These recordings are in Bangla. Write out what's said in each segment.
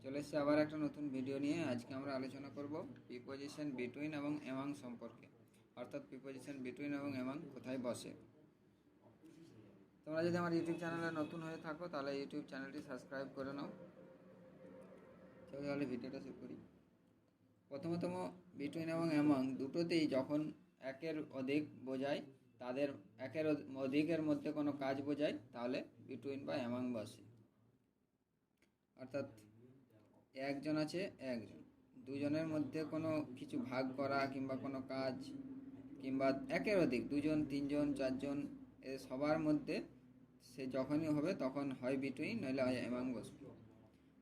চলে এসেছি আবার একটা নতুন ভিডিও নিয়ে। আজকে আমরা আলোচনা করব প্রিপোজিশন বিটুইন এবং অ্যামং সম্পর্কে, অর্থাৎ প্রিপোজিশন বিটুইন এবং অ্যামং কোথায় বসে। তোমরা যদি আমার ইউটিউব চ্যানেলে নতুন হয়ে থাকো তাহলে ইউটিউব চ্যানেলটি সাবস্ক্রাইব করে নাও। তাহলে ভিডিওটা শুরু করি। প্রথমত বিটুইন এবং অ্যামং দুটোতেই যখন একের অধিক বোঝায়, তাদের একের অধিকের মধ্যে কোনো কাজ বোঝায়, তাহলে বিটুইন বা অ্যামং বসে। অর্থাৎ একজন আছে, একজন, দুজনের মধ্যে কোনো কিছু ভাগ করা কিংবা কোনো কাজ, কিংবা একের অধিক দুজন, তিনজন, চারজন, এ সবার মধ্যে সে যখনই হবে তখন হয় বিটুইন, নইলে হয় অ্যামং বসবে।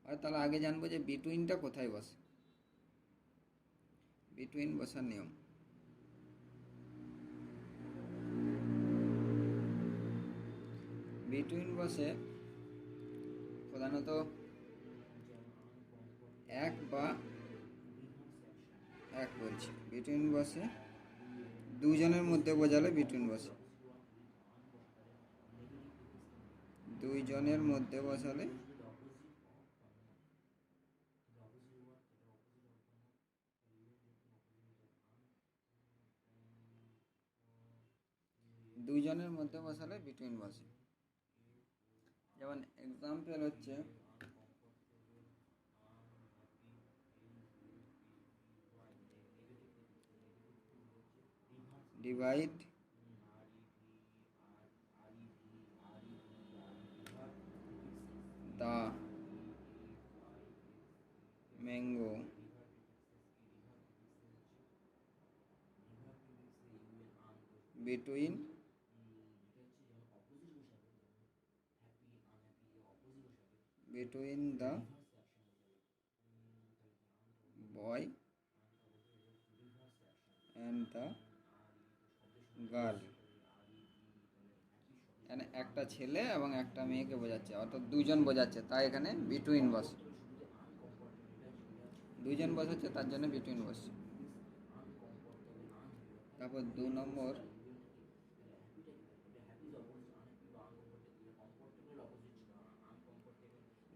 আর তাহলে আগে জানবো যে বিটুইনটা কোথায় বসে। বিটুইন বসার নিয়ম। বিটুইন বসে প্রধানত বিটুইন বসে দুজনের মধ্যে বোঝালে বিটুইন বসে, দুইজনের মধ্যে বসালে বিটুইন বসে। যেমন এক্সাম্পল হচ্ছে divide the mango between the boy and the girl। এখানে একটা ছেলে এবং একটা মেয়েকে বোঝাচ্ছে, অর্থাৎ দুজন বোঝাচ্ছে, তাই এখানে বিটুইন বসে। দুইজন বসাচ্ছে তার জন্য বিটুইন বসে। তারপর 2 নম্বর,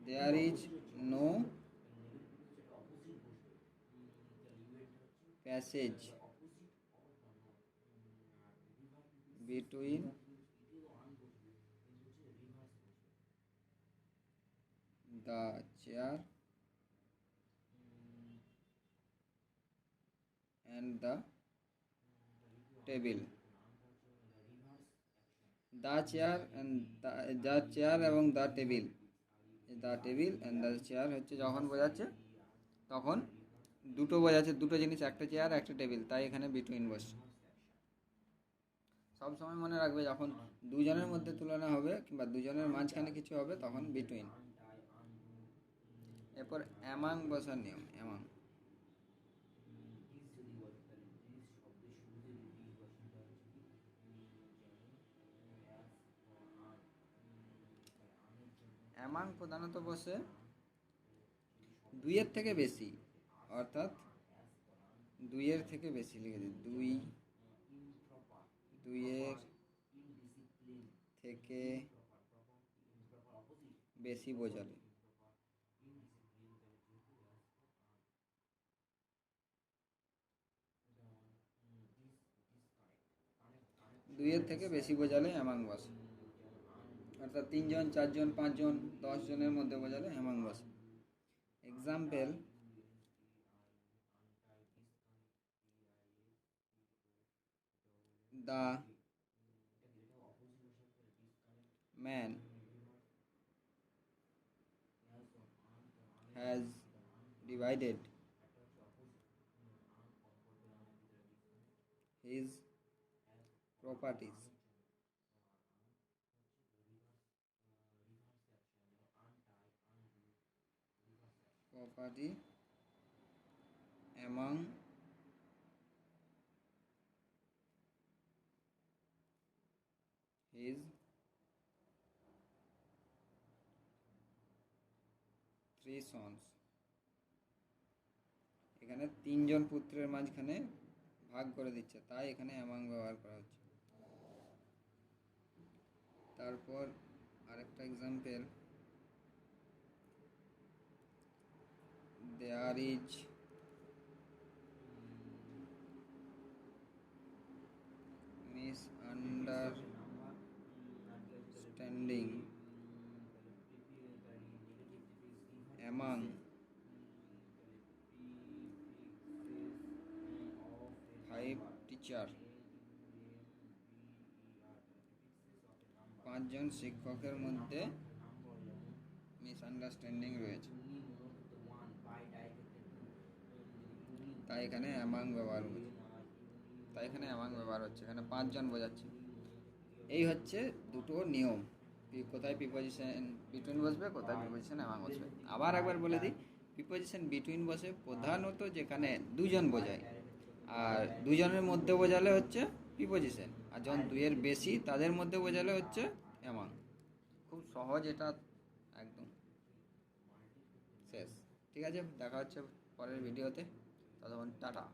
there is no passage between the chair and the table। the chair and the chair এবং the table, the table and the chair হচ্ছে যখন বোঝাচ্ছে তখন দুটো বোঝাচ্ছে, দুটো জিনিস, একটা চেয়ার একটা টেবিল, তাই এখানে বিটুইন বসে। সব সময় মনে রাখবে যখন দুজনের মধ্যে তুলনা হবে কিংবা দুজনের মাঝখানে কিছু হবে তখন বিটুইন। এরপর অ্যামাং বসার নিয়ম। অ্যামাং প্রধানত বসে দুইয়ের থেকে বেশি, অর্থাৎ দুইয়ের থেকে বেশি লিখে দিই, দুইয়ের থেকে বেশি বোঝালে। দুইয়ের থেকে বেশি বোঝালে অ্যামাং বসে, অর্থাৎ 3 জন, 4 জন, 5 জন, 10 জনের মধ্যে বোঝালে অ্যামাং বসে। Example, the man has divided his property among his 3 sons। এখানে 3 জন পুত্রের মাঝখানে ভাগ করে দিচ্ছে, তাই এখানে অ্যামাং ব্যবহার করা হচ্ছে। তারপর আরেকটা example, there is misunderstanding among 5 teacher, 5 জন শিক্ষকের মধ্যে মিসআন্ডারস্ট্যান্ডিং রয়েছে, তাই এখানে অ্যামাং ব্যবহার হচ্ছে, এখানে 5 জন বোঝাচ্ছে। এই হচ্ছে দুটো নিয়ম, কোথায় প্রিপোজিশন বিটুইন বসবে, কোথায় প্রিপোজিশন অ্যামাং বসবে। আবার একবার বলে দিই, প্রিপোজিশন বিটুইন বসে প্রধানত যেখানে দুজন বোঝায়, আর দুজনের মধ্যে বোঝালে হচ্ছে প্রিপোজিশন, আর যখন দুইয়ের বেশি তাদের মধ্যে বোঝালে হচ্ছে অ্যামাং। খুব সহজ এটা, একদম শেষ। ঠিক আছে, দেখা হচ্ছে পরের ভিডিওতে, ততক্ষণ টাটা।